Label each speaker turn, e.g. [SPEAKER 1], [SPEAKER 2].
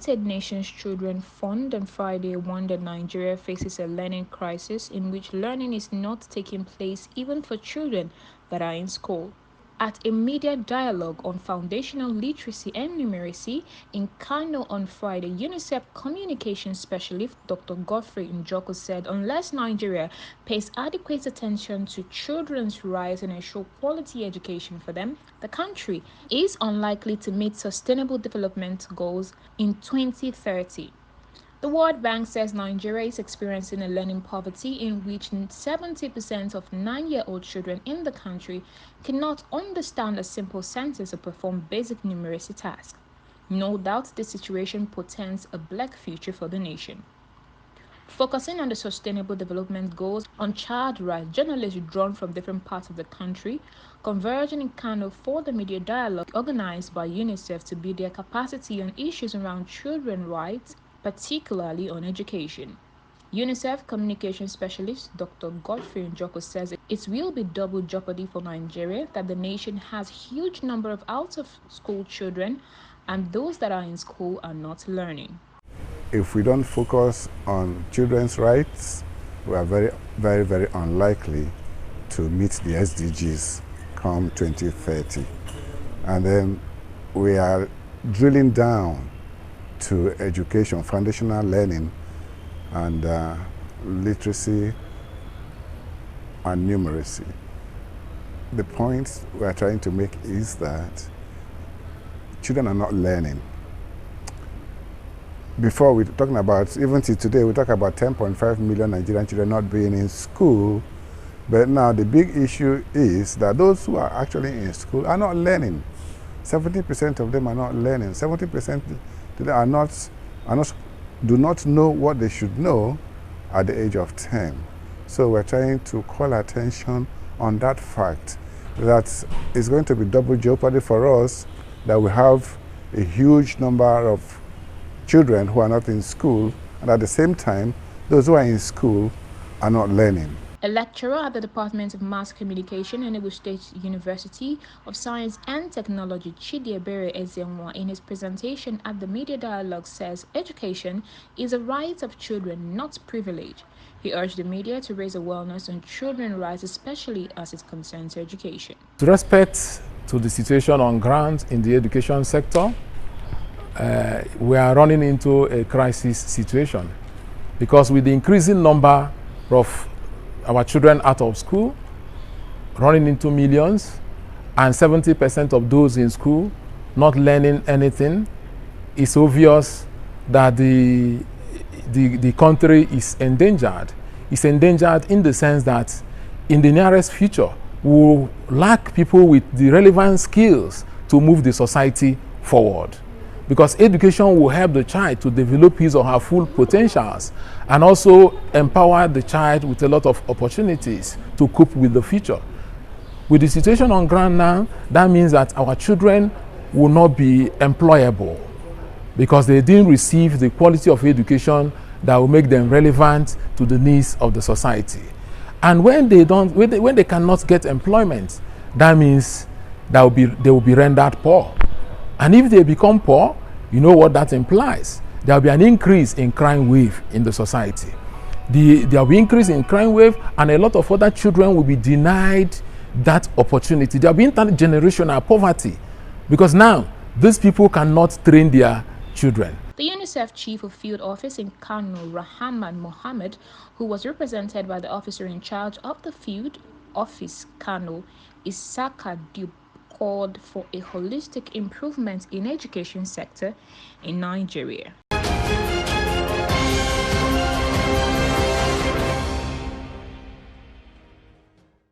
[SPEAKER 1] United Nations Children Fund on Friday warned that Nigeria faces a learning crisis in which learning is not taking place even for children that are in school. At a media dialogue on foundational literacy and numeracy in Kano on Friday, UNICEF Communication Specialist Dr. Geoffrey Njoku said unless Nigeria pays adequate attention to children's rights and ensure quality education for them, the country is unlikely to meet sustainable development goals in 2030. The World Bank says Nigeria is experiencing a learning poverty in which 70% of 9-year-old children in the country cannot understand a simple sentence or perform basic numeracy tasks. No doubt this situation portends a black future for the nation. Focusing on the Sustainable Development Goals on child rights, journalists drawn from different parts of the country converging in Kano for the media dialogue organized by UNICEF to build their capacity on issues around children's rights, particularly on education. UNICEF Communication Specialist Dr. Geoffrey Njoku says it will be double jeopardy for Nigeria that the nation has huge number of out-of-school children and those that are in school are not learning.
[SPEAKER 2] If we don't focus on children's rights, we are very unlikely to meet the SDGs come 2030. And then we are drilling down to education, foundational learning, and literacy and numeracy. The point we are trying to make is that children are not learning. Before we were talking about, even till today, we talk about 10.5 million Nigerian children not being in school. But now the big issue is that those who are actually in school are not learning. 70% of them are not learning. 70% do not know what they should know at the age of 10. So we're trying to call attention on that fact that it's going to be double jeopardy for us, that we have a huge number of children who are not in school, and at the same time, those who are in school are not learning.
[SPEAKER 1] A lecturer at the Department of Mass Communication, Enugu State University of Science and Technology, Chidebere Ezenwa, in his presentation at the Media Dialogue says education is a right of children, not privilege. He urged the media to raise awareness on children's rights, especially as it concerns education.
[SPEAKER 3] With respect to the situation on ground in the education sector, we are running into a crisis situation because with the increasing number of our children out of school, running into millions, and 70% of those in school not learning anything, it's obvious that the country is endangered. It's endangered in the sense that in the nearest future, we will lack people with the relevant skills to move the society forward. Because education will help the child to develop his or her full potentials and also empower the child with a lot of opportunities to cope with the future. With the situation on ground now, that means that our children will not be employable because they didn't receive the quality of education that will make them relevant to the needs of the society. And when they cannot get employment, that means they will be rendered poor. And if they become poor, you know what that implies. There will be an increase in crime wave in the society. There will be increase in crime wave, and a lot of other children will be denied that opportunity. There will be intergenerational poverty because now these people cannot train their children.
[SPEAKER 1] The UNICEF Chief of Field Office in Kano, Rahman Mohammed, who was represented by the officer in charge of the Field Office Kano, Isaka Diop, called for a holistic improvement in education sector in Nigeria.